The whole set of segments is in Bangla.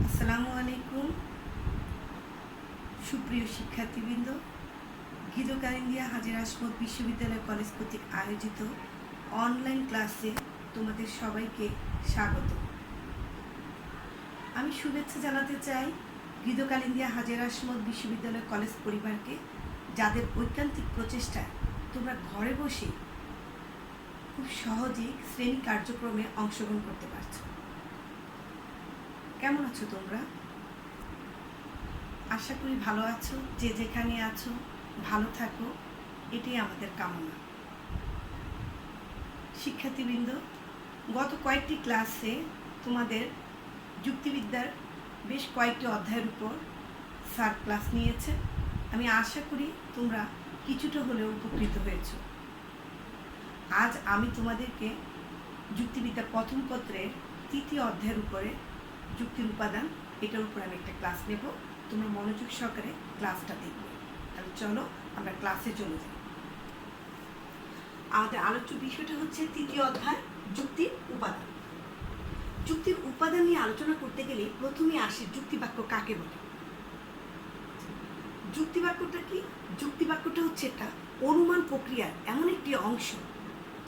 আসসালামু আলাইকুম সুপ্রিয় শিক্ষার্থীবৃন্দ, গীতকালিন্দিয়া হাজী আসমত বিশ্ববিদ্যালয় কলেজ কর্তৃক আয়োজিত অনলাইন ক্লাসে তোমাদের সবাইকে স্বাগত। আমি শুভেচ্ছা জানাতে চাই গীতকালিন্দিয়া হাজী আসমত বিশ্ববিদ্যালয় কলেজ পরিবারকে, যাদের ঐকান্তিক প্রচেষ্টায় তোমরা ঘরে বসে খুব সহজেই শ্রেণী কার্যক্রমে অংশগ্রহণ করতে পারছো। কেমন আছো তোমরা? আশা করি ভালো আছো। যে যেখানে আছো ভালো থাকো, এটাই আমাদের কামনা। শিক্ষার্থীবৃন্দ, গত কয়েকটি ক্লাসে তোমাদের যুক্তিবিদ্যার বেশ কয়েকটি অধ্যায়ের উপর স্যার ক্লাস নিয়েছে। আমি আশা করি তোমরা কিছুটা হলেও উপকৃত হয়েছ। আজ আমি তোমাদেরকে যুক্তিবিদ্যা প্রথম পত্রের তৃতীয় অধ্যায়ের উপরে যুক্তির উপাদান, এটার উপর আমি একটা ক্লাস নেব। তোমরা মনোযোগ সহকারে ক্লাসটা দেখবে। তাহলে চলো আমরা ক্লাসে চলে যাই। আমাদের আলোচ্য বিষয়টা হচ্ছে তৃতীয় অধ্যায় যুক্তির উপাদান। যুক্তির উপাদান নিয়ে আলোচনা করতে গেলে প্রথমে আসে যুক্তিবাক্য কাকে বলে। যুক্তিবাক্যটা কি? যুক্তিবাক্যটা হচ্ছে একটা অনুমান প্রক্রিয়ার এমন একটি অংশ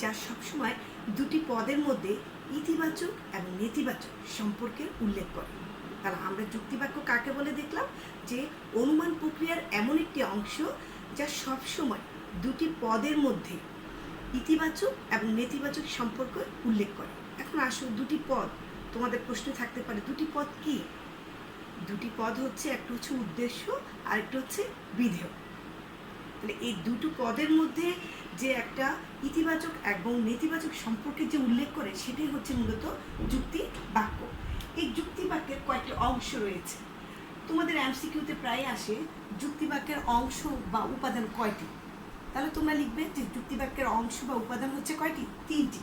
যা সবসময় দুটি পদের মধ্যে ইতিবাচক এবং নেতিবাচক সম্পর্কের উল্লেখ করে। তাহলে আমরা যুক্তিবাক্য কাকে বলে দেখলাম, যে অনুমান প্রক্রিয়ার এমন একটি অংশ যা সবসময় দুটি পদের মধ্যে ইতিবাচক এবং নেতিবাচক সম্পর্ক উল্লেখ করে। এখন আসো, দুটি পদ, তোমাদের প্রশ্ন থাকতে পারে দুটি পদ কি? দুটি পদ হচ্ছে, একটা হচ্ছে উদ্দেশ্য আর একটা হচ্ছে বিধেয়। তাহলে এই দুটো পদের মধ্যে যে একটা ইতিবাচক এবং নেতিবাচক সম্পর্কের যে উল্লেখ করে, সেটাই হচ্ছে মূলত যুক্তি বাক্য। এই যুক্তি বাক্যের কয়েকটি অংশ রয়েছে। তোমাদের এমসিকিউতে প্রায় আসে যুক্তি বাক্যের অংশ বা উপাদান কয়টি। তাহলে তোমরা লিখবে যে যুক্তি বাক্যের অংশ বা উপাদান হচ্ছে কয়টি? তিনটি।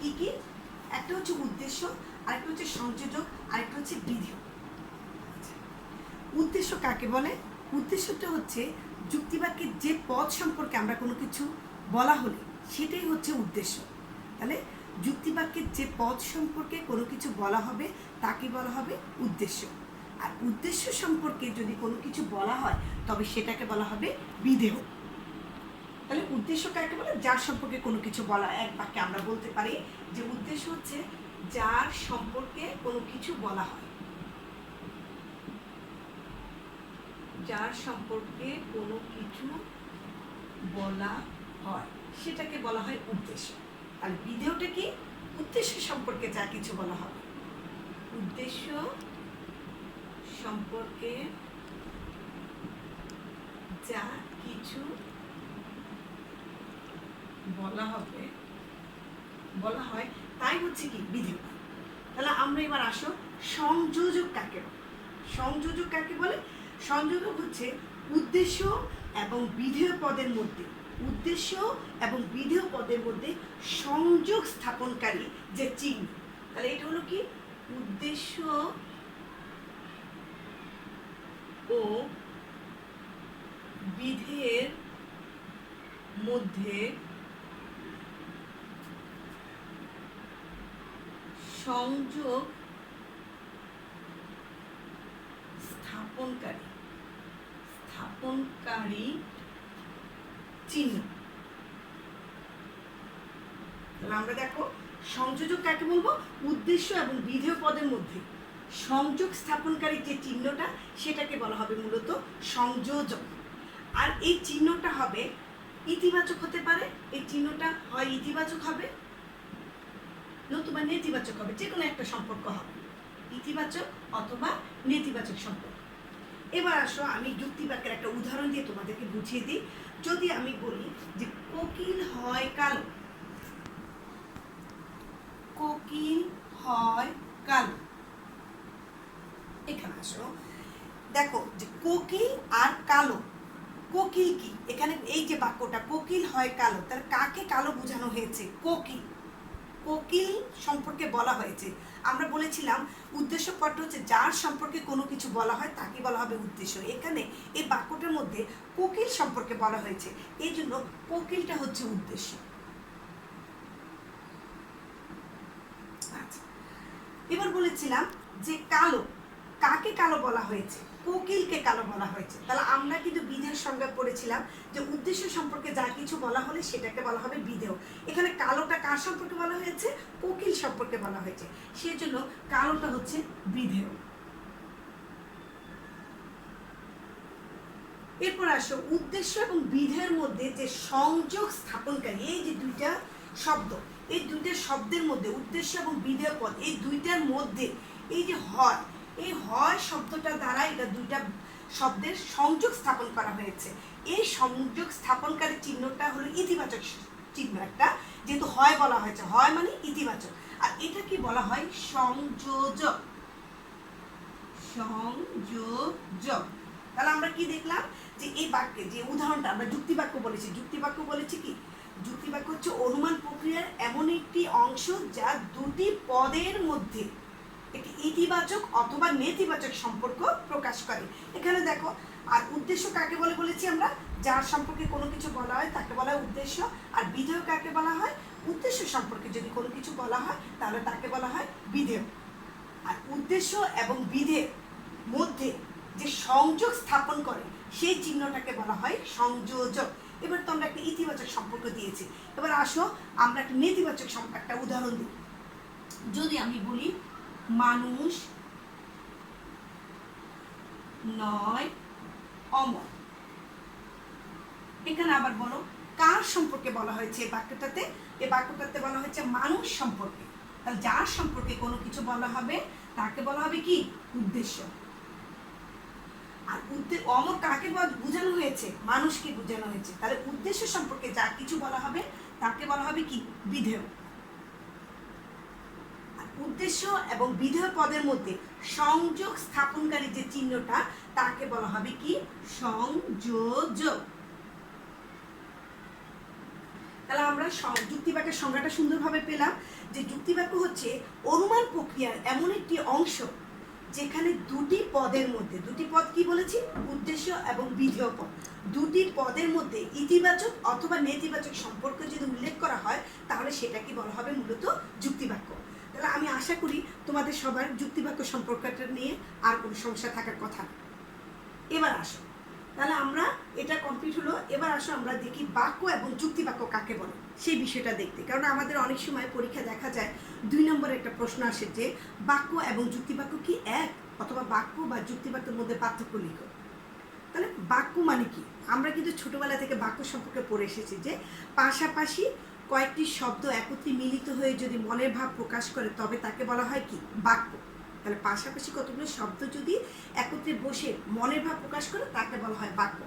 কি কি? একটা হচ্ছে উদ্দেশ্য, আরেকটা হচ্ছে সংযোজক, আরেকটা হচ্ছে বিধেয়। উদ্দেশ্য কাকে বলে? উদ্দেশ্যটা হচ্ছে যুক্তিবাক্যের যে পদ সম্পর্কে আমরা কোনো কিছু বলা হলে সেটাই হচ্ছে উদ্দেশ্য। তাহলে যুক্তিবাক্যের যে পদ সম্পর্কে কোনো কিছু বলা হবে তাকে বলা হবে উদ্দেশ্য। আর উদ্দেশ্য সম্পর্কে যদি কোনো কিছু বলা হয় তবে সেটাকে বলা হবে বিধেয়। তাহলে উদ্দেশ্য কাকে বলে? যার সম্পর্কে কোনো কিছু বলা। এক বাক্যে আমরা বলতে পারি যে উদ্দেশ্য হচ্ছে যার সম্পর্কে কোনো কিছু বলা হয়। যার সম্পর্কে কোনো কিছু বলা হয় সেটাকে বলা হয় উদ্দেশ্য। আর বিধেয়টা কি? উদ্দেশ্য সম্পর্কে যা কিছু বলা হবে। উদ্দেশ্য সম্পর্কে যা কিছু বলা হয় তাই হচ্ছে কি? বিধেয়। তাহলে আমরা এবার আসো, সংযোজক কাকে বলে? সংযোজক কাকে বলে? সংযোজক হচ্ছে উদ্দেশ্য এবং বিধেয় পদের মধ্যে, উদ্দেশ্য এবং বিধেয় পদের মধ্যে সংযোগ স্থাপনকারী যে চিহ্ন। তাহলে এটা হলো কি? উদ্দেশ্য ও বিধেয়ের মধ্যে সংযোগ স্থাপনকারী চিহ্ন। তাহলে আমরা দেখো, সংযোজক কাকে বলবো? উদ্দেশ্য এবং বিধেয় পদের মধ্যে সংযোগ স্থাপনকারী যে চিহ্নটা, সেটাকে বলা হবে মূলত সংযোজক। আর এই চিহ্নটা হবে ইতিবাচক হতে পারে, এই চিহ্নটা হয় ইতিবাচক হবে নতুবা নেতিবাচক হবে, যে কোনো একটা সম্পর্ক হবে, ইতিবাচক অথবা নেতিবাচক সম্পর্ক। এবার আসো, আমি যুক্তি বাক্যের একটা উদাহরণ দিয়ে তোমাদেরকে বুঝিয়ে দিই। যদি আমি বলি যে কোকিল হয় কালো, কোকিল হয় কালো। এখানে আসো, দেখো যে কোকিল আর কালো, কোকিল কি? এখানে এই যে বাক্যটা কোকিল হয় কালো, তার কাকে কালো বোঝানো হয়েছে? কোকিল। কোকিল সম্পর্কে বলা হয়েছে। আমরা বলেছিলাম উদ্দেশ্য পদটা হচ্ছে যার সম্পর্কে কোনো কিছু বলা হয় তাকে বলা হবে উদ্দেশ্য। এখানে এই বাক্যটার মধ্যে কোকিল সম্পর্কে বলা হয়েছে, এই জন্য কোকিলটা হচ্ছে উদ্দেশ্য। আচ্ছা, এবার বলেছিলাম যে কালো, কাকে কালো বলা হয়েছে? কোকিলকে কালো বলা হয়েছে। তাহলে আমরা কিন্তু বিধেয় সংজ্ঞা পড়েছিলাম যে উদ্দেশ্য সম্পর্কে যা কিছু বলা হলে সেটাকে বলা হবে বিধেয়। এখানে কালোটা কার সম্পর্কে বলা হয়েছে? কোকিল সম্পর্কে বলা হয়েছে, সেজন্য কালোটা হচ্ছে বিধেয়। এরপর আসো উদ্দেশ্য এবং বিধেয়ের মধ্যে যে সংযোগ স্থাপনকারী এই যে দুইটা শব্দ, এই দুইটা শব্দের মধ্যে উদ্দেশ্য এবং বিধেয় পদ, এই দুইটার মধ্যে এই যে হয়, এই হয় শব্দটা দ্বারা এটা দুইটা শব্দের সংযোগ স্থাপন করা হয়েছে। এই সংযোগ স্থাপনকারী চিহ্নটা হলো ইতিবাচক চিহ্ন একটা, যেহেতু হয় বলা হয়েছে, হয় মানে ইতিবাচক। আর এটা কি বলা হয়? সংযোজক। সংযোজক। তাহলে আমরা কি দেখলাম যে এই বাক্যে যে উদাহরণটা আমরা যুক্তিবাক্য বলেছি, যুক্তিবাক্য বলেছি কি? যুক্তিবাক্য হচ্ছে অনুমান প্রক্রিয়ার এমন একটি অংশ যা দুটি পদের মধ্যে একটি ইতিবাচক অথবা নেতিবাচক সম্পর্ক প্রকাশ করে। এখানে দেখো, আর উদ্দেশ্য কাকে বলে বলেছি আমরা? যার সম্পর্কে কোনো কিছু বলা হয় তাকে বলা হয় উদ্দেশ্য। আর বিধেয় কাকে বলা হয়? উদ্দেশ্য সম্পর্কে যদি কোনো কিছু বলা হয় তাহলে তাকে বলা হয় বিধেয়। আর উদ্দেশ্য এবং বিধেয়ের মধ্যে যে সংযোগ স্থাপন করে সেই চিহ্নটাকে বলা হয় সংযোজক। এবার তো আমরা একটা ইতিবাচক সম্পর্ক দিয়েছি, এবার আসো আমরা একটা নেতিবাচক একটা উদাহরণ দিই। যদি আমি বলি মানুষ নয় অমর, এখানে আবার বলো কার সম্পর্কে বলা হয়েছে? এই বাক্যটাতে বলা হয়েছে মানুষ সম্পর্কে। তাহলে যার সম্পর্কে কোনো কিছু বলা হবে তাকে বলা হবে কি? উদ্দেশ্য। আর অমর কাকে বোঝানো হয়েছে? মানুষকে বোঝানো হয়েছে। তাহলে উদ্দেশ্য সম্পর্কে যা কিছু বলা হবে তাকে বলা হবে কি? বিধেয়। আর উদ্দেশ্য এবং বিধেয় পদের মধ্যে সংযোগ স্থাপনকারী যে চিহ্নটা তাকে বলা হবে কি? সংযোজক। তাহলে আমরা যুক্তিবাক্যের সংজ্ঞাটা সুন্দরভাবে পেলাম যে যুক্তিবাক্য হচ্ছে অনুমান প্রক্রিয়ার এমন একটি অংশ যেখানে দুটি পদের মধ্যে, দুটি পদ কি বলেছি? উদ্দেশ্য এবং বিধেয় পদ, দুটি পদের মধ্যে ইতিবাচক অথবা নেতিবাচক সম্পর্ক যদি উল্লেখ করা হয় তাহলে সেটাকে বলা হবে মূলত যুক্তিবাক্য। তাহলে আমি আশা করি তোমাদের সবার যুক্তিবাক্য সম্পর্কটা নিয়ে আর কোনো সমস্যা থাকার কথা না। এবার আসো, তাহলে আমরা এটা কমপ্লিট হলো। এবার আসো আমরা দেখি বাক্য এবং যুক্তিবাক্য কাকে বলে সেই বিষয়টা দেখতে। কারণ আমাদের অনেক সময় পরীক্ষা দেখা যায় 2 নম্বরে একটা প্রশ্ন আসে যে বাক্য এবং যুক্তিবাক্য কি এক, অথবা বাক্য বা যুক্তিবাক্যের মধ্যে পার্থক্য লিখো। তাহলে বাক্য মানে কি? আমরা কিন্তু ছোটবেলা থেকে বাক্য সম্পর্কে পড়ে এসেছি যে পাশাপাশি কয়েকটি শব্দ একত্রে মিলিত হয়ে যদি মনের ভাব প্রকাশ করে তবে তাকে বলা হয় কি? বাক্য। তাহলে পাশাপাশি কতগুলো শব্দ যদি একত্রে বসে মনের ভাব প্রকাশ করে তাকে বলা হয় বাক্য।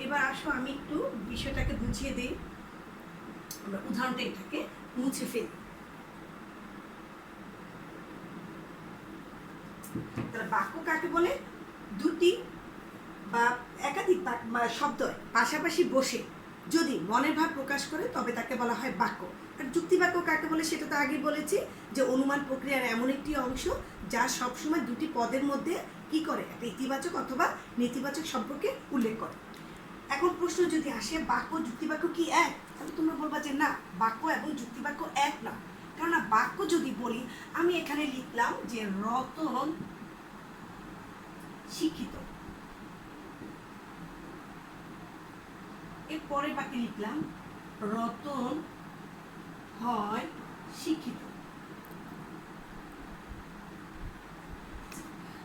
এবার আসো আমি একটু বিষয়টাকে বুঝিয়ে দিই, আমরা উদাহরণটা এটাকে মুছে ফেলি। তাহলে বাক্য কাকে বলে? দুটি বা একাধিক শব্দ পাশাপাশি বসে যদি মনের ভাব প্রকাশ করে তবে তাকে বলা হয় বাক্য। আর যুক্তিবাক্য কাকে বলে সেটা তো আগে বলেছি যে অনুমান প্রক্রিয়ার এমন একটি অংশ যা সবসময় দুটি পদের মধ্যে কি করে? একটা ইতিবাচক অথবা নেতিবাচক সম্পর্কে উল্লেখ করে। এখন প্রশ্ন যদি আসে বাক্য যুক্তিবাক্য কি এক, তাহলে তোমরা বলবা যে না, বাক্য এবং যুক্তিবাক্য এক না। কেননা বাক্য যদি বলি, আমি এখানে লিখলাম যে রতন শিক্ষিত, এর পরের বাক্যে লিখলাম রতন হয় শিক্ষিত।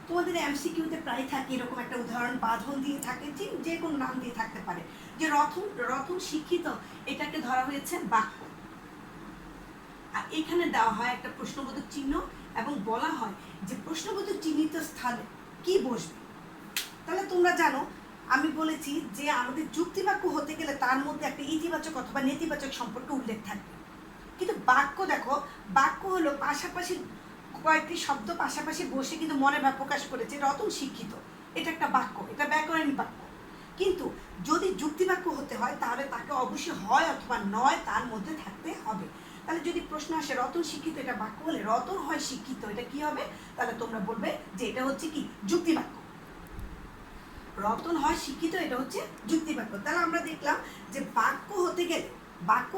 তোমাদের এমসিকিউতে প্রায় থাকে এরকম একটা উদাহরণ, বাঁধন দিয়ে থাকে, ঠিক যে কোনো নাম দিয়ে থাকতে পারে যে রতন শিক্ষিত, এটাকে ধরা হয়েছে বাক্য। আর এখানে দেওয়া হয় একটা প্রশ্নবোধক চিহ্ন এবং বলা হয় যে প্রশ্নবোধক চিহ্নিত স্থানে কি বসবে। তাহলে তোমরা জানো আমি বলেছি যে আমাদের যুক্তিবাক্য হতে গেলে তার মধ্যে একটা ইতিবাচক অথবা নেতিবাচক সম্পর্ক উল্লেখ থাকবে। কিন্তু বাক্য দেখো, বাক্য হলো পাশাপাশি কয়েকটি শব্দ পাশাপাশি বসে কিন্তু মনে ভাব প্রকাশ করেছে রতন শিক্ষিত, এটা একটা বাক্য, এটা ব্যাকরণিক বাক্য। কিন্তু যদি যুক্তিবাক্য হতে হয় তাহলে তাকে অবশ্যই হয় অথবা নয় তার মধ্যে থাকতে হবে। তাহলে যদি প্রশ্ন আসে রতন শিক্ষিত, এটা বাক্য হলে রতন হয় শিক্ষিত, এটা কি হবে? তাহলে তোমরা বলবে যে এটা হচ্ছে কি? যুক্তিবাক্য। রতন হয় শিক্ষিত, এটা হচ্ছে যুক্তিবাক্য। তাহলে আমরা দেখলাম যে বাক্য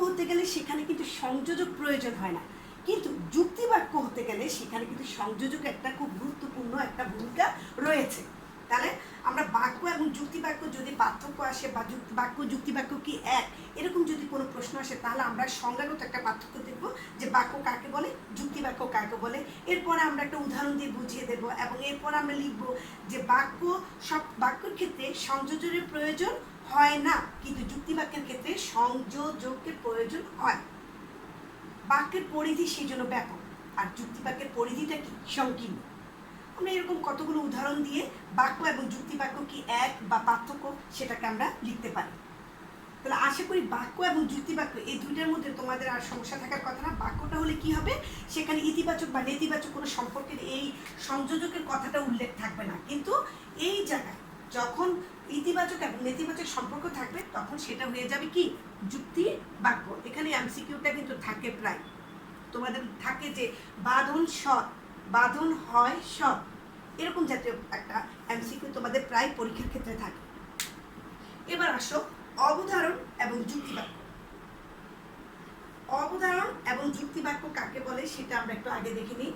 হতে গেলে সেখানে কিন্তু সংযোজক প্রয়োজন হয় না, কিন্তু যুক্তিবাক্য হতে বলতে গেলে সেখানে কিন্তু সংযোজক একটা খুব গুরুত্বপূর্ণ একটা ভূমিকা রয়েছে। তাহলে আমরা বাক্য এবং যুক্তিবাক্য যদি পার্থক্য আসে বা বাক্য যুক্তিবাক্য কি এক, এরকম যদি কোনো প্রশ্ন আসে, তাহলে আমরা সংজ্ঞাগত একটা পার্থক্য দেখব যে বাক্য কাকে বলে, যুক্তিবাক্য কাকে বলে। এরপরে আমরা একটা উদাহরণ দিয়ে বুঝিয়ে দেব এবং এরপর আমরা লিখব যে সব বাক্যের ক্ষেত্রে সংযোজনের প্রয়োজন হয় না, কিন্তু যুক্তিবাক্যের ক্ষেত্রে সংযোজকের প্রয়োজন হয়। বাক্যের পরিধি সেই জন্য ব্যাপক, আর যুক্তিবাক্যের পরিধিটা কি সংকীর্ণ। আমরা এরকম কতগুলো উদাহরণ দিয়ে বাক্য এবং যুক্তিবাক্য কি এক বা পার্থক্য সেটাকে আমরা লিখতে পারি। তাহলে আশা করি বাক্য এবং যুক্তিবাক্য এই দুইটার মধ্যে তোমাদের আর সমস্যা থাকার কথা না। বাক্যটা হলে কি হবে, সেখানে ইতিবাচক বা নেতিবাচক কোনো সম্পর্কের এই সংযোজকের কথাটা উল্লেখ থাকবে না, কিন্তু এই জায়গায় যখন ইতিবাচক এবং নেতিবাচক সম্পর্ক থাকবে তখন সেটা হয়ে যাবে কি যুক্তি বাক্য। এখানে এমসিকিউটা কিন্তু থাকে প্রায়, তোমাদের থাকে যে বাঁধন সৎ, বাঁধন হয় সৎ, এরকম জাতীয় একটা এমসিকিউ তোমাদের প্রায় পরীক্ষার ক্ষেত্রে থাকে। এবার আসো অবধারণ এবং যুক্তিবাক্য। অবধারণ এবং যুক্তিবাক্য কাকে বলে সেটা আমরা একটু আগে দেখে নিই।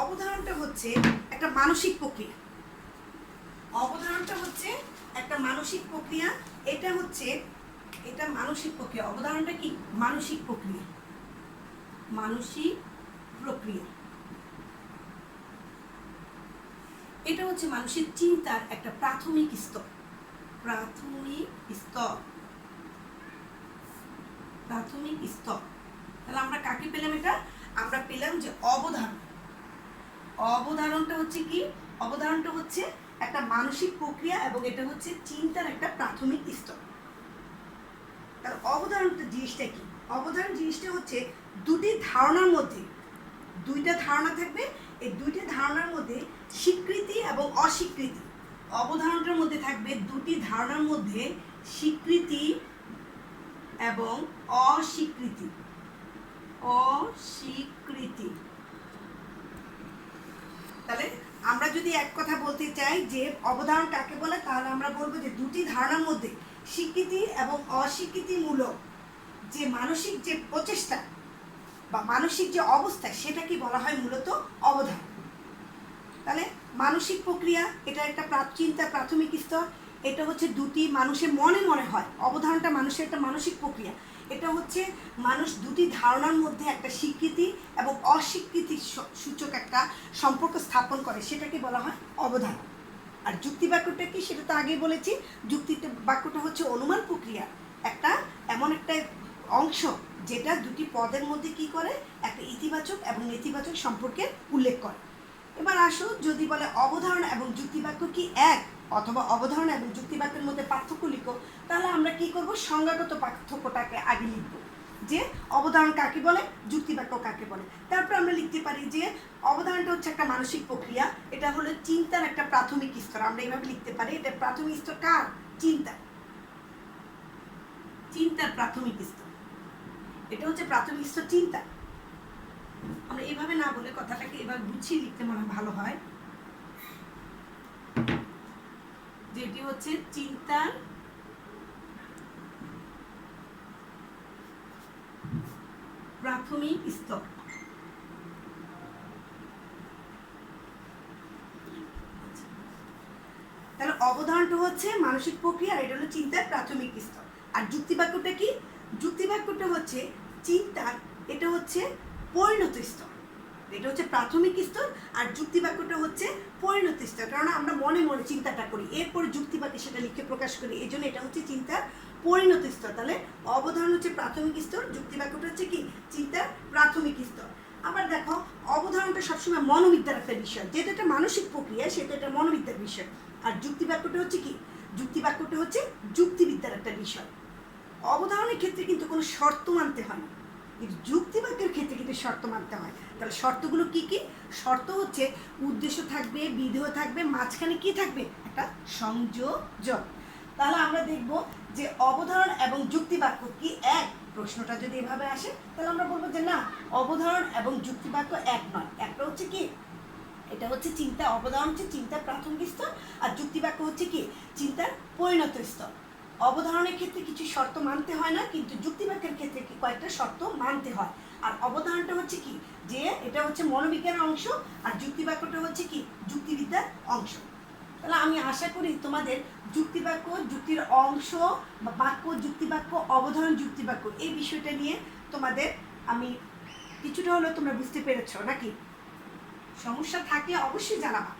অবধারণটা হচ্ছে একটা মানসিক প্রক্রিয়া। অবধারণটা হচ্ছে একটা মানসিক প্রক্রিয়া। এটা মানসিক প্রক্রিয়া। অবধারণটা কি মানসিক প্রক্রিয়া। মানসিক প্রক্রিয়া এটা হচ্ছে মানুষের চিন্তার একটা প্রাথমিক স্তর। প্রাথমিক স্তর। তাহলে আমরা কাকে পেলাম? এটা আমরা পেলাম যে অবধারণ। অবধারণটা হচ্ছে কি? অবধারণটা হচ্ছে একটা মানসিক প্রক্রিয়া এবং এটা হচ্ছে চিন্তার একটা প্রাথমিক স্তর। তার অবধারণটা জিনিসটা কি? অবধারণ জিনিসটা হচ্ছে দুটি ধারণার মধ্যে, দুইটা ধারণা থাকবে, এই দুইটা ধারণার মধ্যে স্বীকৃতি এবং অস্বীকৃতি। অবধারণটার মধ্যে থাকবে দুটি ধারণার মধ্যে স্বীকৃতি এবং অস্বীকৃতি। তাহলে আমরা যদি এক কথা বলতে চাই যে অবধারণ কাকে বলে, তাহলে আমরা বলবো যে দুটি ধারণার মধ্যে স্বীকৃতি এবং অস্বীকৃতিমূলক যে মানসিক যে প্রচেষ্টা বা মানসিক যে অবস্থা, সেটাকে বলা হয় মূলত অবধারণ। তাহলে মানসিক প্রক্রিয়া এটা একটা চিন্তার প্রাথমিক স্তর। এটা হচ্ছে দুটি মানুষের মনে মনে হয়। অবধারণটা মানুষের একটা মানসিক প্রক্রিয়া। এটা হচ্ছে মানুষ দুটি ধারণার মধ্যে একটা স্বীকৃতি এবং অস্বীকৃতি সূচক একটা সম্পর্ক স্থাপন করে, সেটাকে বলা হয় অবধারণ। আর যুক্তি বাক্যটা কি সেটা তো আগেই বলেছি। যুক্তি বাক্যটা হচ্ছে অনুমান প্রক্রিয়া একটা এমন একটা অংশ যেটা দুটি পদের মধ্যে কি করে একটা ইতিবাচক এবং নেতিবাচক সম্পর্কের উল্লেখ করে। এবার আসো যদি বলে অবধারণ এবং যুক্তিবাক্য কি এক, অথবা অবধারণ এবং যুক্তিবাক্যের মধ্যে পার্থক্য লিখো, তাহলে আমরা কি করব? সংজ্ঞাগত পার্থক্যটাকে আগে লিখব যে অবধারণ কাকে বলে, যুক্তিবাক্য কাকে বলে। তারপর আমরা লিখতে পারি যে অবধারণটা হচ্ছে একটা মানসিক প্রক্রিয়া, এটা হলো চিন্তার একটা প্রাথমিক স্তর। আমরা এইভাবে লিখতে পারি, এটা প্রাথমিক স্তর কার? চিন্তার প্রাথমিক স্তর। এটা হচ্ছে প্রাথমিক স্তর চিন্তা। আমরা এইভাবে না বলে কথাটাকে এবার গুছিয়ে লিখতে মনে ভালো হয়, যেটি হচ্ছে চিন্তার প্রাথমিক স্তর। তাহলে অবধারণটা হচ্ছে মানসিক প্রক্রিয়া, এটা হলো চিন্তার প্রাথমিক স্তর। আর যুক্তিবাক্যটা কি? যুক্তিবাক্যটা হচ্ছে চিন্তার, এটা হচ্ছে পরিণত স্তর। এটা হচ্ছে প্রাথমিক স্তর আর যুক্তিবাক্যটা হচ্ছে পরিণত স্তর, কারণ আমরা মনে মনে চিন্তাটা করি, এরপরে যুক্তিবাক্যে সেটা লিখে প্রকাশ করি, এই জন্য এটা হচ্ছে চিন্তার পরিণত স্তর। তাহলে অবধারণ হচ্ছে প্রাথমিক স্তর, যুক্তিবাক্যটা হচ্ছে কি চিন্তার প্রাথমিক স্তর। আবার দেখো অবধারণটা সবসময় মনোবিদ্যার একটা বিষয়, যেটা একটা মানসিক প্রক্রিয়া সেটা একটা মনোবিদ্যার বিষয়। আর যুক্তিবাক্যটা হচ্ছে কি? যুক্তিবাক্যটা হচ্ছে যুক্তিবিদ্যার একটা বিষয়। অবধারণের ক্ষেত্রে কিন্তু কোনো শর্ত মানতে হয় না, কিন্তু যুক্তিবাক্যের ক্ষেত্রে কিন্তু শর্ত মানতে হয়। তাহলে শর্তগুলো কি কি? শর্ত হচ্ছে উদ্দেশ্য থাকবে, বিধেয় থাকবে, মাঝখানে কি থাকবে? একটা সংযোজন। তাহলে আমরা দেখব যে অবধারণ এবং যুক্তিবাক্য কি এক? প্রশ্নটা যদি এভাবে আসে তাহলে আমরা বলবো যে না, অবধারণ এবং যুক্তিবাক্য এক নয়। একটা হচ্ছে কি, এটা হচ্ছে চিন্তা। অবধারণ হচ্ছে চিন্তার প্রাথমিক স্তর আর যুক্তিবাক্য হচ্ছে কি চিন্তার পরিণত স্তর। অবধারণের ক্ষেত্রে কিছু শর্ত মানতে হয় না, কিন্তু যুক্তিবাক্যের ক্ষেত্রে কয়েকটা শর্ত মানতে হয়। আর অবধারণটা হচ্ছে কি, যে এটা হচ্ছে মনোবিজ্ঞানের অংশ, আর যুক্তিবাক্যটা হচ্ছে কি, যুক্তিবিদ্যার অংশ। তাহলে আমি আশা করি তোমাদের যুক্তিবাক্য, যুক্তির অংশ বা বাক্য, যুক্তিবাক্য, অবধারণ, যুক্তিবাক্য এই বিষয়টা নিয়ে তোমাদের আমি কিছুটা হলেও তোমরা বুঝতে পেরেছো নাকি? সমস্যা থাকলে অবশ্যই জানাবা।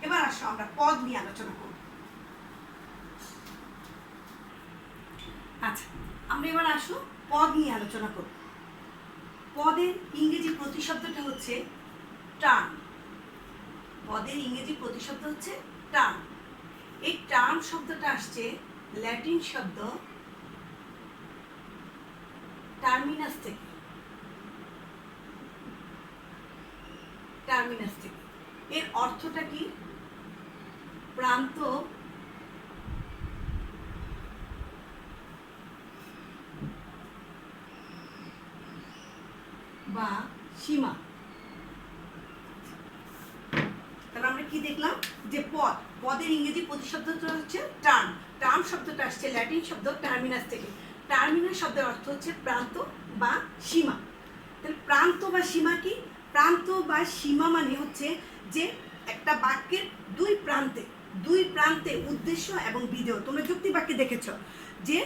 এবার আসো আমরা পদ নিয়ে আলোচনা করব। আচ্ছা, আমরা এবার আসো পদ নিয়ে আলোচনা করব। পদের ইংরেজি প্রতিশব্দটা হচ্ছে টার্ম। পদের ইংরেজি প্রতিশব্দ হচ্ছে টার্ম। এই টার্ম শব্দটা আসছে ল্যাটিন শব্দ টার্মিনাস থেকে। টার্মিনাস থেকে এর অর্থটা কি? প্রান্ত বা সীমা। তাহলে আমরা কি দেখলাম, যে পদ, পদের ইংরেজি প্রতিশব্দটা হচ্ছে টার্ম। টার্ম শব্দটা আসছে ল্যাটিন শব্দ টার্মিনাস থেকে। টার্মিনাস শব্দের অর্থ হচ্ছে প্রান্ত বা সীমা। তাহলে প্রান্ত বা সীমা কি? প্রান্ত বা সীমা মানে হচ্ছে যে একটা বাক্যের দুই প্রান্তে উদ্দেশ্য এবং বিধেয়। তোমরা যুক্তিবাক্যে দেখেছ যে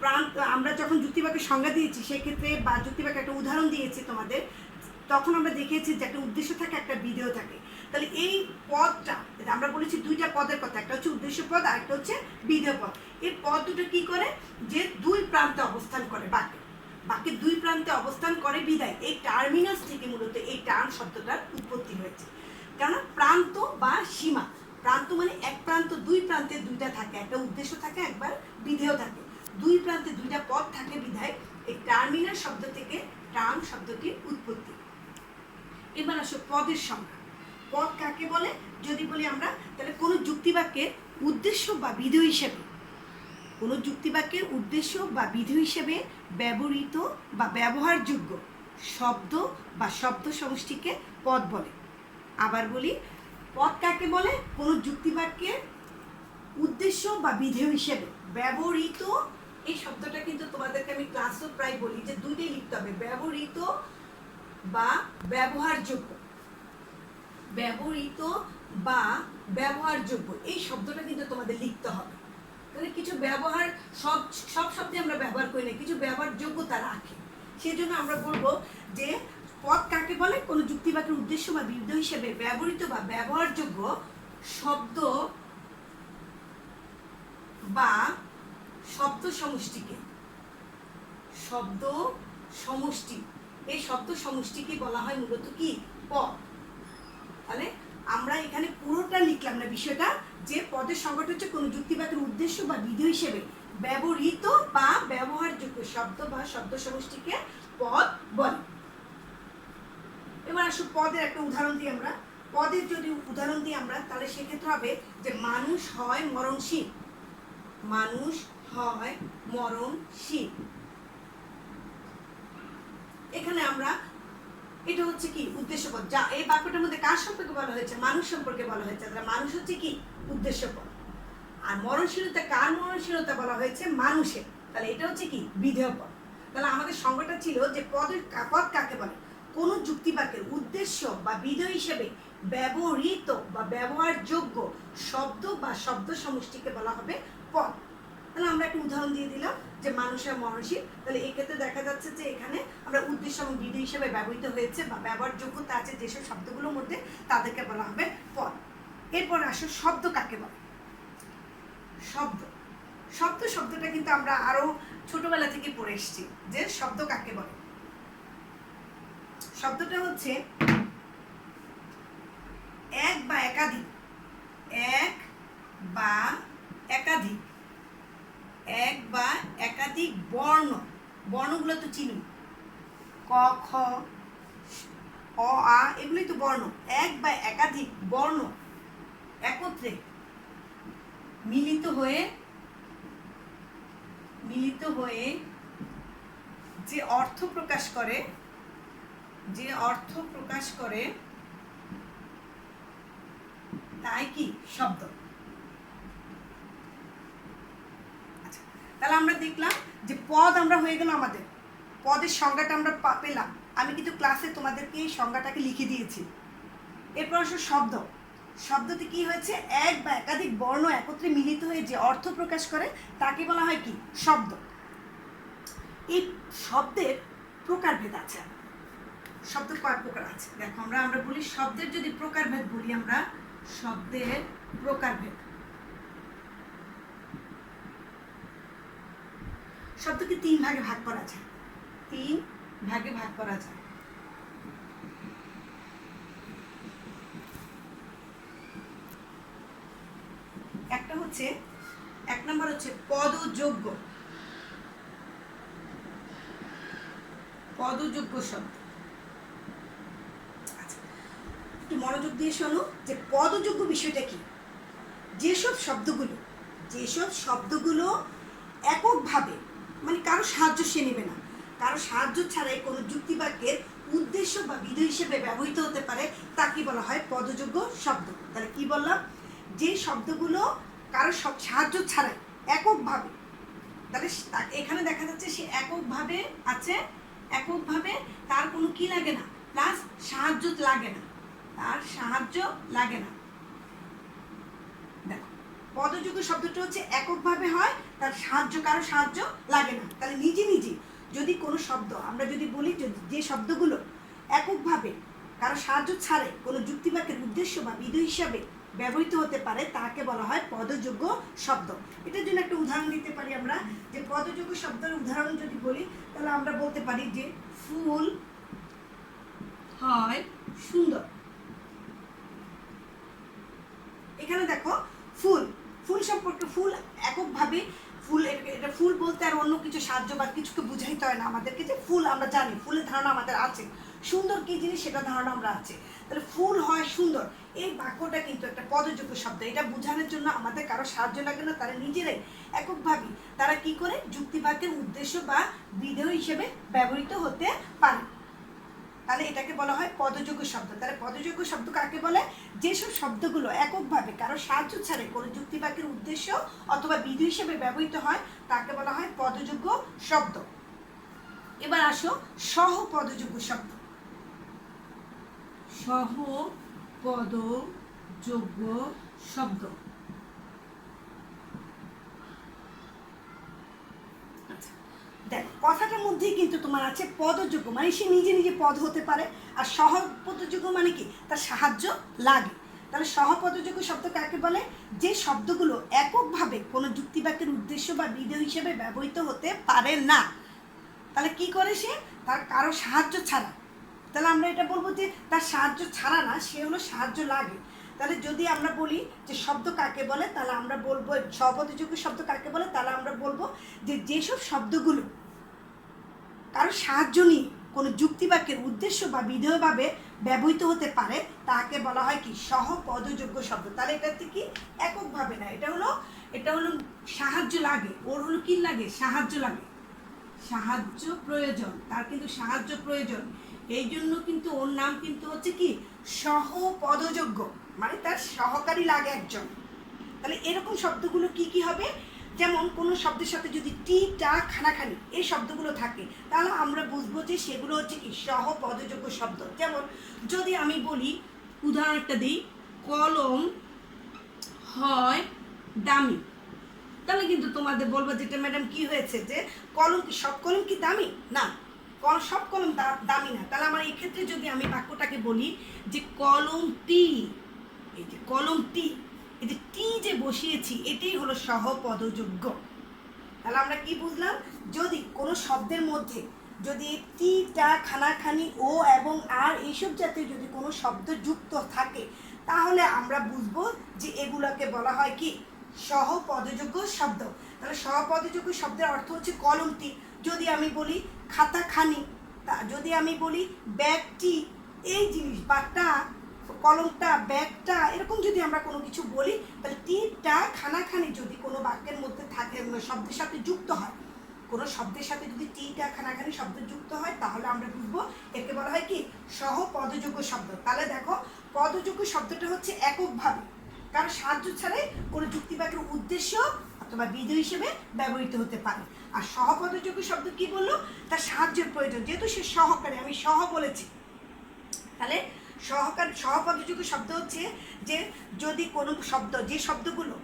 প্রান্ত, আমরা যখন যুক্তিবাক্যের সংজ্ঞা দিয়েছি সেক্ষেত্রে, বা যুক্তিবাক্যে একটা উদাহরণ দিয়েছি তোমাদের, তখন আমরা দেখিয়েছি যে একটা উদ্দেশ্য থাকে, একটা বিধেয় থাকে। তাহলে এই পদটা, আমরা বলেছি দুইটা পদের কথা, একটা হচ্ছে উদ্দেশ্য পদ আর একটা হচ্ছে বিধেয় পদ। এই পদ দুটো কি করে, যে দুই প্রান্তে অবস্থান করে, বাক্যের দুই প্রান্তে অবস্থান করে বিধায় এই টার্মিনাস থেকে মূলত এই টার্ম শব্দটার উৎপত্তি হয়েছে। কেননা প্রান্ত বা সীমা, প্রান্ত মানে এক প্রান্ত, দুই প্রান্তে দুইটা থাকে, একটা উদ্দেশ্য থাকে, একবার বিধেয় থাকে, দুই প্রান্তে দুইটা পদ থাকে বিধায় এই টার্মিনাস শব্দ থেকে টার্ম শব্দটির উৎপত্তি। এবার আসো পদের সংজ্ঞা। পদ কাকে বলে যদি বলি আমরা, তাহলে কোনো যুক্তিবাক্যের উদ্দেশ্য বা বিধেয় হিসেবে, কোনো যুক্তিবাক্যের উদ্দেশ্য বা বিধেয় হিসেবে ব্যবহৃত বা ব্যবহারযোগ্য শব্দ বা শব্দ সমষ্টিকে পদ বলে। আবার বলি, পদ কাকে বলে? কোনো যুক্তিবাক্যের উদ্দেশ্য বা বিধেয় হিসেবে ব্যবহৃত, এই শব্দটা কিন্তু তোমাদেরকে আমি ক্লাসও প্রায় বলি যে দুইটাই লিখতে হবে, ব্যবহৃত বা ব্যবহারযোগ্য। ব্যবহৃত বা ব্যবহারযোগ্য এই শব্দটা কিন্তু তোমাদের লিখতে হবে। তাহলে কিছু ব্যবহার, সব শব্দে আমরা ব্যবহার করি না, কিছু ব্যবহারযোগ্যতা রাখে। সেই জন্য আমরা বলবো যে পদ কাকে বলে? কোনো যুক্তিবাক্যের উদ্দেশ্য বা বিধেয় হিসেবে ব্যবহৃত বা ব্যবহারযোগ্য শব্দ বা শব্দ সমষ্টিকে, শব্দ সমষ্টি, এই শব্দ সমষ্টিকে বলা হয় মূলত কি? পদ। তাহলে আমরা এখানে পুরোটা লিখলাম না বিষয়টা, যে পদের সংজ্ঞাটা হচ্ছে কোনো যুক্তিবাক্যের উদ্দেশ্য বা বিধেয় হিসেবে ব্যবহৃত বা ব্যবহারযোগ্য শব্দ বা শব্দ সমষ্টিকে পদ বলে। এবার আসো পদের একটা উদাহরণ দিই আমরা। পদের যদি উদাহরণ দিই আমরা, তাহলে সেক্ষেত্রে হবে যে মানুষ হয় মরণশীল। মানুষ হয় মরণশীল। এখানে আমরা, এটা হচ্ছে কি? উদ্দেশ্য পদ। যা এই বাক্যটার মধ্যে কার সম্পর্কে বলা হয়েছে? মানুষ সম্পর্কে বলা হয়েছে। তাহলে মানুষ হচ্ছে কি? উদ্দেশ্য পদ। আর মরণশীলতা, কার মরণশীলতা বলা হয়েছে? মানুষের। তাহলে এটা হচ্ছে কি? বিধেয় পদ। তাহলে আমাদের সংজ্ঞাটা ছিল যে পদ কাকে বলে? কোন যুক্তিবাক্যের উদ্দেশ্য বা বিধেয় হিসেবে ব্যবহৃত বা ব্যবহারযোগ্য শব্দ বা শব্দ সমষ্টিকে বলা হবে পদ। তাহলে আমরা একটা উদাহরণ দিয়ে দিলাম যে মানুষের মরণশীল। তাহলে এক্ষেত্রে দেখা যাচ্ছে যে এখানে আমরা উদ্দেশ্য এবং বিধেয় হিসেবে ব্যবহৃত হয়েছে বা ব্যবহারযোগ্যতা আছে যেসব শব্দগুলোর মধ্যে, তাদেরকে বলা হবে পদ। এরপর আসো শব্দ কাকে বলে। শব্দটা কিন্তু আমরা আরো ছোটবেলা থেকে পড়ে এসেছি যে শব্দ কাকে বলে। শব্দটা হচ্ছে এক বা একাধিক বর্ণগুলো তো চিনি, ক, খ, অ, আ, এগুলোই তো বর্ণ। এক বা একাধিক বর্ণ একত্রে মিলিত হয়ে যে অর্থ প্রকাশ করে তাই কি? শব্দ। আচ্ছা, তাহলে আমরা দেখলাম যে পদ আমরা হয়ে গেল, আমাদের পদের সংজ্ঞাটা আমরা পেলাম। আমি কিন্তু ক্লাসে তোমাদেরকে এই সংজ্ঞাটাকে লিখে দিয়েছি। এরপর আসো শব্দ। শব্দটি কি হয়েছে? এক বা একাধিক বর্ণ একত্রে মিলিত হয়ে যে অর্থ প্রকাশ করে তাকে বলা হয় কি? শব্দ। এই শব্দের প্রকারভেদ আছে। শব্দ কয় প্রকার আছে দেখো, আমরা বলি শব্দের যদি প্রকারভেদ বলি, আমরা শব্দের প্রকারভেদ, শব্দকে 3 ভাগে ভাগ করা যায়। 3 ভাগে ভাগ করা যায়। একটা হচ্ছে, 1 নম্বর হচ্ছে পদযোগ্য। পদযোগ্য শব্দ। আচ্ছা, একটু মনোযোগ দিয়ে শোনো যে পদযোগ্য বিষয়টা কি। যেসব শব্দগুলো এককভাবে, মানে কারো সাহায্য সে নেবে না, কারো সাহায্য ছাড়াই কোনো যুক্তিবাক্যের উদ্দেশ্য বা বিধেয় হিসেবে ব্যবহৃত হতে পারে তাকে বলা হয় পদযোগ্য শব্দ। তাহলে কি বললাম? যে শব্দগুলো কারো সাহায্য ছাড়াই এককভাবে, তাহলে এখানে দেখা যাচ্ছে সে এককভাবে আছে, এককভাবে তার কোনো কি লাগে না, প্লাস সাহায্য লাগে না, তার সাহায্য লাগে না। দেখো, পদযোগ্য শব্দটা হচ্ছে এককভাবে হয়, তার কারো সাহায্য লাগে না। তাহলে নিজে নিজে যদি কোনো শব্দ আমরা যদি বলি, যে শব্দগুলো এককভাবে কারো সাহায্য ছাড়াই কোনো যুক্তিবাক্যের উদ্দেশ্য বা বিধেয় হিসাবে ব্যবহৃত হতে পারে তাকে বলা হয় পদযোগ্য শব্দ। এটার জন্য একটা উদাহরণ দিতে পারি আমরা, যে পদযোগ্য শব্দের উদাহরণ যদি বলি তাহলে আমরা বলতে পারি যে ফুল হয় সুন্দর। এখানে দেখো ফুল সম্পর্কে, ফুল এককভাবে, এটা ফুল বলতে আর অন্য কিছু সাহায্য বা কিছুকে বুঝাইতে হয় না আমাদেরকে, যে ফুল আমরা জানি, ফুলের ধারণা আমাদের আছে, সুন্দর কি জিনিস সেটা ধারণা আমরা আছে। তাহলে ফুল হয় সুন্দর, এই বাক্যটা কিন্তু একটা পদযোগ্য শব্দ। এটা বোঝানোর জন্য আমাদের কারো সাহায্য লাগে না, তারা নিজেরাই এককভাবে তারা কি করে যুক্তিবাক্যের উদ্দেশ্য বা বিধেয় হিসেবে ব্যবহৃত হতে পারে। তাহলে এটাকে বলা হয় পদযোগ্য শব্দ। তাহলে পদযোগ্য শব্দ কাকে বলে? যেসব শব্দগুলো এককভাবে কারো সাহায্য ছাড়াই কোনো যুক্তিবাক্যের উদ্দেশ্য অথবা বিধি হিসেবে ব্যবহৃত হয় তাকে বলা হয় পদযোগ্য শব্দ। এবার আসো সহপদযোগ্য শব্দ। সহপদযোগ্য শব্দ। দেখো, কথাটার মধ্যেই কিন্তু তোমার আছে পদযোগ্য, মানে সে নিজে নিজে পদ হতে পারে, আর সহপদযোগ্য মানে কি, তার সাহায্য লাগে। তাহলে সহপদযোগ্য শব্দ কাকে বলে? যে শব্দগুলো এককভাবে কোনো যুক্তিবাক্যের উদ্দেশ্য বা বিধেয় হিসেবে ব্যবহৃত হতে পারে না। তাহলে কি করে সে? তার কারো সাহায্য ছাড়া। তাহলে আমরা এটা বলবো যে তার সাহায্য ছাড়া না, সে হলো সাহায্য লাগে। তাহলে যদি আমরা বলি যে শব্দ কাকে বলে, তাহলে আমরা বলবো সহপদযোগ্য শব্দ কাকে বলে, তাহলে আমরা বলবো যে যেসব শব্দগুলো কারো সাহায্য নিয়ে কোনো যুক্তিবাক্যের উদ্দেশ্য বা বিধেয়ভাবে ব্যবহৃত হতে পারে তাকে বলা হয় কি? সহপদযোগ্য শব্দ। তাহলে এটাতে কি এককভাবে না, এটা হলো সাহায্য লাগে, ওর হলো কি লাগে? সাহায্য লাগে, সাহায্য প্রয়োজন, তার কিন্তু সাহায্য প্রয়োজন, এই জন্য কিন্তু ওর নাম কিন্তু হচ্ছে কি? সহপদযোগ্য, মানে তার সহকারী লাগে একজন। তাহলে এরকম শব্দগুলো কি কি হবে? যেমন কোনো শব্দের সাথে যদি টি, টা, খানাখানি এই শব্দগুলো থাকে তাহলে আমরা বুঝবো যে সেগুলো হচ্ছে কি? সহপদযোগ্য শব্দ। যেমন যদি আমি বলি, উদাহরণ একটা দিই, কলম হয় দামি, তাহলে কিন্তু তোমাদের বলবো যেটা ম্যাডাম কি হয়েছে, যে কলম কি, সব কলম কি দামি? না, সব কলম দামি না। তাহলে আমার এই ক্ষেত্রে যদি আমি বাক্যটাকে বলি যে কলমটি, এই যে কলমটি, এই যে টি যে বসিয়েছি এটাই হলো সহপদযোগ্য। তাহলে আমরা কি বুঝলাম? যদি কোনো শব্দের মধ্যে যদি টি, টা, খানাখানি, ও এবং আর এইসব জাতীয় যদি কোনো শব্দ যুক্ত থাকে তাহলে আমরা বুঝবো যে এগুলোকে বলা হয় কি? সহপদযোগ্য শব্দ। তাহলে সহপদযোগ্য শব্দের অর্থ হচ্ছে কলমটি। যদি আমি বলি খাতাখানি, যদি আমি বলি ব্যাগটি, এই জিনিস বা টা, কলমটা, ব্যাগটা, এরকম যদি আমরা কোনো কিছু বলি তাহলে টি, টা, খানাখানি যদি কোনো বাক্যের মধ্যে থাকে, শব্দের সাথে যুক্ত হয়, কোনো শব্দের সাথে যদি টি, টা, খানাখানি শব্দ যুক্ত হয় তাহলে আমরা বুঝবো একে বলা হয় কি? সহপদযোগ্য শব্দ। তাহলে দেখো, পদযোগ্য শব্দটা হচ্ছে এককভাবে কারো সাহায্য ছাড়াই কোনো যুক্তিবাক্যের উদ্দেশ্য অথবা বিধেয় হিসেবে ব্যবহৃত হতে পারে। আর সহপদযোগ্য শব্দ কি বললো, তার সাহায্যের প্রয়োজন, যেহেতু সে সহকারী, আমি সহ বলেছি, তাহলে সহপদযোগ্য শব্দ হচ্ছে যে যদি কোনো শব্দ, যে শব্দগুলো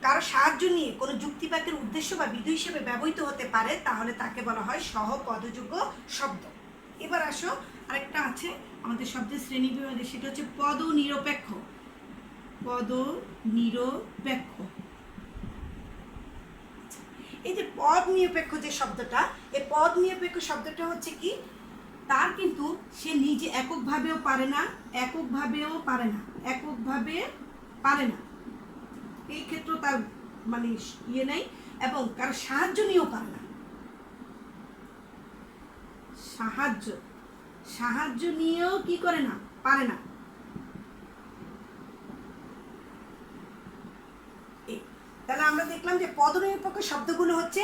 কারো সাহায্য নিয়ে কোনো যুক্তিবাক্যের উদ্দেশ্য বা বিধেয় হিসেবে ব্যবহৃত হতে পারে, তাহলে তাকে বলা হয় সহপদযোগ্য শব্দ। এবার আসো, আরেকটা আছে আমাদের শব্দের শ্রেণী বিভাগে, সেটা হচ্ছে পদ নিরপেক্ষ। পদ নিরপেক্ষ, এই যে পদ নিরপেক্ষ যে শব্দটা, এই পদ নিরপেক্ষ শব্দটা হচ্ছে কি, তার কিন্তু সে নিজে এককভাবেও পারে না, এককভাবে পারে না, এই ক্ষেত্রে তার মানে ইয়ে নেই, এবং কারো সাহায্য নিয়েও পারে না, সাহায্য নিয়েও কি করে না, পারে না। তাহলে আমরা দেখলাম যে পদনিরপেক্ষ শব্দগুলো হচ্ছে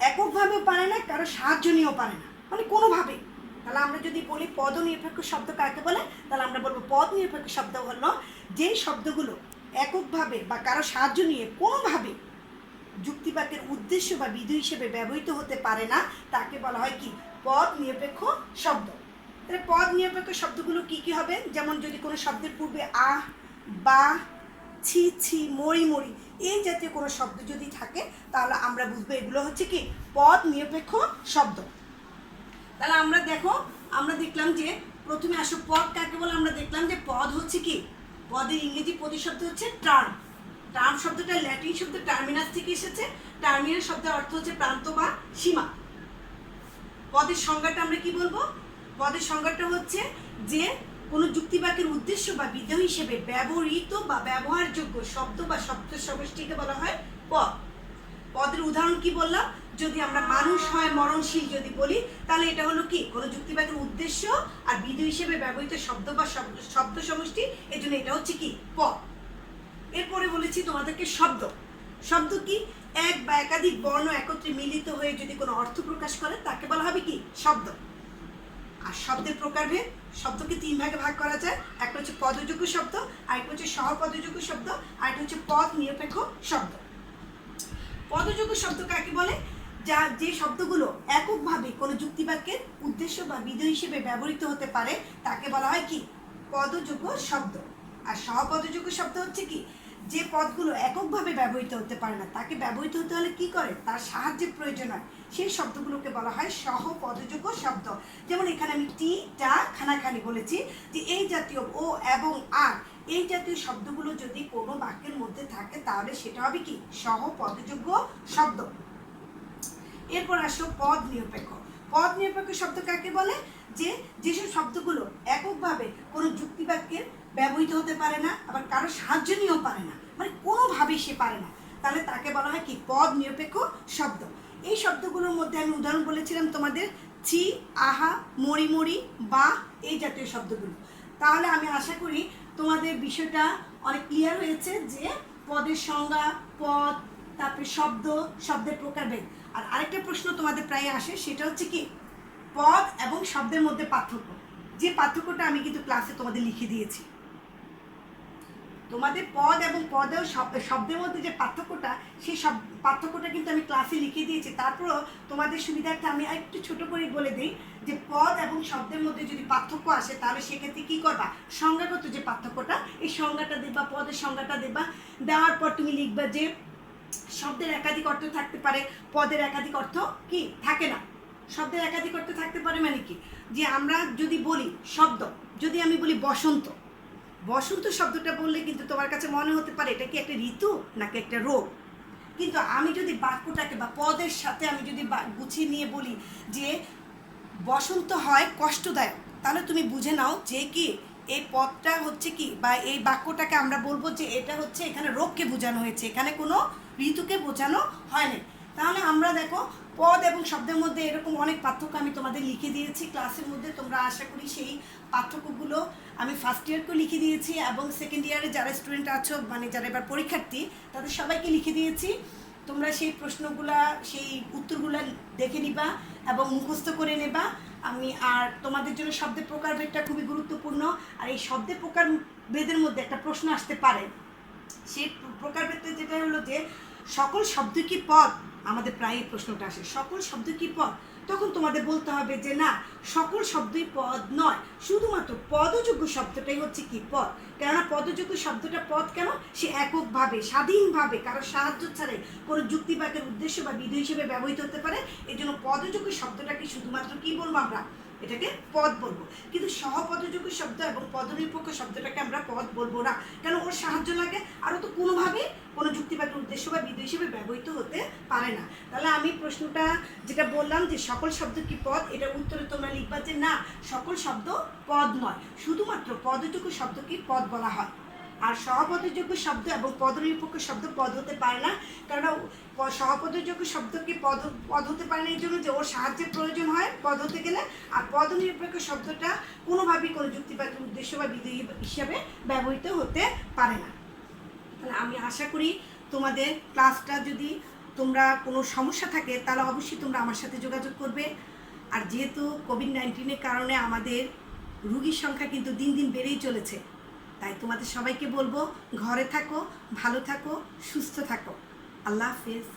এককভাবে পারে না, কারো সাহায্য নিয়েও পারে না, মানে কোনোভাবে। তাহলে আমরা যদি বলি পদনিরপেক্ষ শব্দ কাকে বলে, তাহলে আমরা বলবো পদ নিরপেক্ষ শব্দ হলো যেই শব্দগুলো এককভাবে বা কারো সাহায্য নিয়ে কোনোভাবে যুক্তিবাক্যের উদ্দেশ্য বা বিধেয় হিসেবে ব্যবহৃত হতে পারে না, তাকে বলা হয় কি, পদ নিরপেক্ষ শব্দ। তাহলে পদ নিরপেক্ষ শব্দগুলো কি কি হবে, যেমন যদি কোনো শব্দের পূর্বে আহ, বা, ছি ছি, মরি মরি এই জাতীয় কোনো শব্দ যদি থাকে, তাহলে আমরা বুঝবো এগুলো হচ্ছে কি পদ নিরপেক্ষ শব্দ। তাহলে আমরা দেখলাম যে প্রথমে আসো পদ কাকে বলে, আমরা দেখলাম যে পদ হচ্ছে কি, পদের ইংরেজি প্রতিশব্দ হচ্ছে টার্ম। টার্ম শব্দটা ল্যাটিন শব্দ টার্মিনাস থেকে এসেছে। টার্মিনাস শব্দের অর্থ হচ্ছে প্রান্ত বা সীমা। পদের সংজ্ঞাটা আমরা কি বলবো, পদের সংজ্ঞাটা হচ্ছে যে কোনো যুক্তিবাক্যের উদ্দেশ্য বা বিধেয় হিসেবে ব্যবহৃত বা ব্যবহারযোগ্য শব্দ বা শব্দ সমষ্টিকে বলা হয় পদ। পদের উদাহরণ কি বললাম, যদি আমরা মানুষ হয় মরণশীল যদি বলি, তাহলে এটা হলো কি, কোনো যুক্তিবাক্যের উদ্দেশ্য আর বিধেয় হিসেবে ব্যবহৃত শব্দ বা শব্দ সমষ্টি, এজন্য এটা হচ্ছে কি পদ। এরপরে বলেছি তোমাদেরকে শব্দ। শব্দ কি, এক বা একাধিক বর্ণ একত্রে মিলিত হয়ে যদি কোনো অর্থ প্রকাশ করে, তাকে বলা হবে কি শব্দ। আর শব্দের প্রকারভেদ, শব্দকে তিন ভাগে ভাগ করা যায়, একটা হচ্ছে পদযোগ্য শব্দ, আরেকটা হচ্ছে সহপদযোগ্য শব্দ, আরেকটা হচ্ছে পদ নিরপেক্ষ শব্দ। পদযোগ্য শব্দ কাকে বলে, যে শব্দগুলো এককভাবে কোনো যুক্তিবাক্যের উদ্দেশ্য বা বিধেয় হিসেবে ব্যবহৃত হতে পারে, তাকে বলা হয় কি পদযোগ্য শব্দ। আর সহপদযোগ্য শব্দ হচ্ছে কি, যে পদগুলো এককভাবে ব্যবহৃত হতে পারে না, তাকে ব্যবহৃত হতে হলে কি করে, তার সাহায্যের প্রয়োজন হয়, সেই শব্দগুলোকে বলা হয় সহপদযোগ্য শব্দ। যেমন এখানে আমি টি, টা, খানাখানি বলেছি, যে এই জাতীয় ও এবং আর এই জাতীয় শব্দগুলো যদি কোনো বাক্যের মধ্যে থাকে, তাহলে সেটা হবে কি সহপদযোগ্য শব্দ। এরপর আসো পদ নিরপেক্ষ। পদ নিরপেক্ষ শব্দ কাকে বলে, যেসব শব্দগুলো এককভাবে কোনো যুক্তিবাক্যের ব্যবহৃত হতে পারে না, আবার কারো সাহায্য নিয়েও পারে না, মানে কোনোভাবেই সে পারে না, তাহলে তাকে বলা হয় কি পদ নিরপেক্ষ শব্দ। এই শব্দগুলোর মধ্যে আমি উদাহরণ বলেছিলাম তোমাদের, ছি, আহা, মরি মরি, বা এই জাতীয় শব্দগুলো। তাহলে আমি আশা করি তোমাদের বিষয়টা অনেক ক্লিয়ার হয়েছে, যে পদের সংজ্ঞা, পদ, তারপরে শব্দ, শব্দের প্রকারভেদ। আর আরেকটা প্রশ্ন তোমাদের প্রায় আসে, সেটা হচ্ছে কি পদ এবং শব্দের মধ্যে পার্থক্য। যে পার্থক্যটা আমি কিন্তু ক্লাসে তোমাদের লিখে দিয়েছি। তোমাদের পদ এবং পদেও শব্দের মধ্যে যে পার্থক্যটা, সেই পার্থক্যটা কিন্তু আমি ক্লাসে লিখে দিয়েছি। তারপরও তোমাদের সুবিধার্থে আমি একটু ছোট করে বলে দিই, যে পদ এবং শব্দের মধ্যে যদি পার্থক্য আসে, তাহলে সেক্ষেত্রে কী করবা, সংজ্ঞাগত যে পার্থক্যটা, এই সংজ্ঞাটা দেবা, পদের সংজ্ঞাটা দেবা। দেওয়ার পর তুমি লিখবা যে শব্দের একাধিক অর্থ থাকতে পারে, পদের একাধিক অর্থ কি থাকে না। শব্দের একাধিক অর্থ থাকতে পারে মানে কি, যে আমরা যদি বলি শব্দ, যদি আমি বলি বসন্ত, বসন্ত শব্দটা বললে কিন্তু তোমার কাছে মনে হতে পারে এটা কি একটা ঋতু নাকি একটা রোগ। কিন্তু আমি যদি বাক্যটাকে বা পদের সাথে আমি যদি গুছিয়ে নিয়ে বলি যে বসন্ত হয় কষ্টদায়ক, তাহলে তুমি বুঝে নাও যে কি এই পদটা হচ্ছে কি, বা এই বাক্যটাকে আমরা বলবো যে এটা হচ্ছে এখানে রোগকে বোঝানো হয়েছে, এখানে কোনো ঋতুকে বোঝানো হয়নি। তাহলে আমরা দেখো পদ এবং শব্দের মধ্যে এরকম অনেক পার্থক্য আমি তোমাদের লিখে দিয়েছি ক্লাসের মধ্যে। তোমরা আশা করি সেই পার্থক্যগুলো আমি ফার্স্ট ইয়ারকেও লিখে দিয়েছি, এবং সেকেন্ড ইয়ারে যারা স্টুডেন্ট আছো, মানে যারা এবার পরীক্ষার্থী, তাদের সবাইকে লিখে দিয়েছি। তোমরা সেই প্রশ্নগুলা, সেই উত্তরগুলো দেখে নিবা এবং মুখস্থ করে নেবা। আর তোমাদের জন্য শব্দের প্রকারভেদটা খুবই গুরুত্বপূর্ণ। আর এই শব্দের প্রকারভেদের মধ্যে একটা প্রশ্ন আসতে পারে সেই প্রকারভেদটা যেটা হলো যে সকল শব্দ কি পদ, আমাদের প্রায় এই প্রশ্নটা আসে, সকল শব্দ কি পদ? তখন তোমাদের বলতে হবে যে না, সকল শব্দই পদ নয়, শুধুমাত্র পদযোগ্য শব্দটাই হচ্ছে কি পদ। কেননা পদযোগ্য শব্দটা পদ কেন? সে এককভাবে স্বাধীনভাবে কারো সাহায্য ছাড়াই কোনো যুক্তিবাদের উদ্দেশ্য বা বিধি হিসেবে ব্যবহৃত হতে পারে। এই জন্য পদযোগ্য শব্দটাকে শুধুমাত্র কি বলবো আমরা? এটাকে পদ বলবো। কিন্তু সহপদযোগ্য শব্দ এবং পদনিরপেক্ষ শব্দটাকে আমরা পদ বলবো না, কেন? ওর সাহায্য লাগে আর ও তো কোনোভাবেই কোনো যুক্তিবাদের উদ্দেশ্য বা বিধি হিসেবে ব্যবহৃত হতে পারে না। তাহলে আমি প্রশ্নটা যেটা বললাম যে সকল শব্দ কি পদ, এটার উত্তরে তোমরা লিখবা যে না, সকল শব্দ পদ নয়, শুধুমাত্র পদযোগ্য শব্দকে পদ বলা হয়। আর সহপদযোগ্য শব্দ এবং পদনিরপেক্ষ শব্দ পদ হতে পারে না, কারণ সহপদযোগ্য শব্দকে পদ হতে পারে না এই জন্য যে ওর সাহায্যের প্রয়োজন হয় পদ হতে গেলে। আর পদনিরপেক্ষ শব্দটা কোনোভাবেই কোনো যুক্তিবাদের উদ্দেশ্য বা বিধি হিসাবে ব্যবহৃত হতে পারে না। তাহলে আমি আশা করি তোমাদের ক্লাসটা যদি তোমরা কোনো সমস্যা থাকে তাহলে অবশ্যই তোমরা আমার সাথে যোগাযোগ করবে। আর যেহেতু কোভিড-19-এর কারণে আমাদের রুগীর সংখ্যা কিন্তু দিন দিন বেড়েই চলেছে, তাই তোমাদের সবাইকে বলবো ঘরে থাকো, ভালো থাকো, সুস্থ থাকো। আল্লাহ হাফেজ।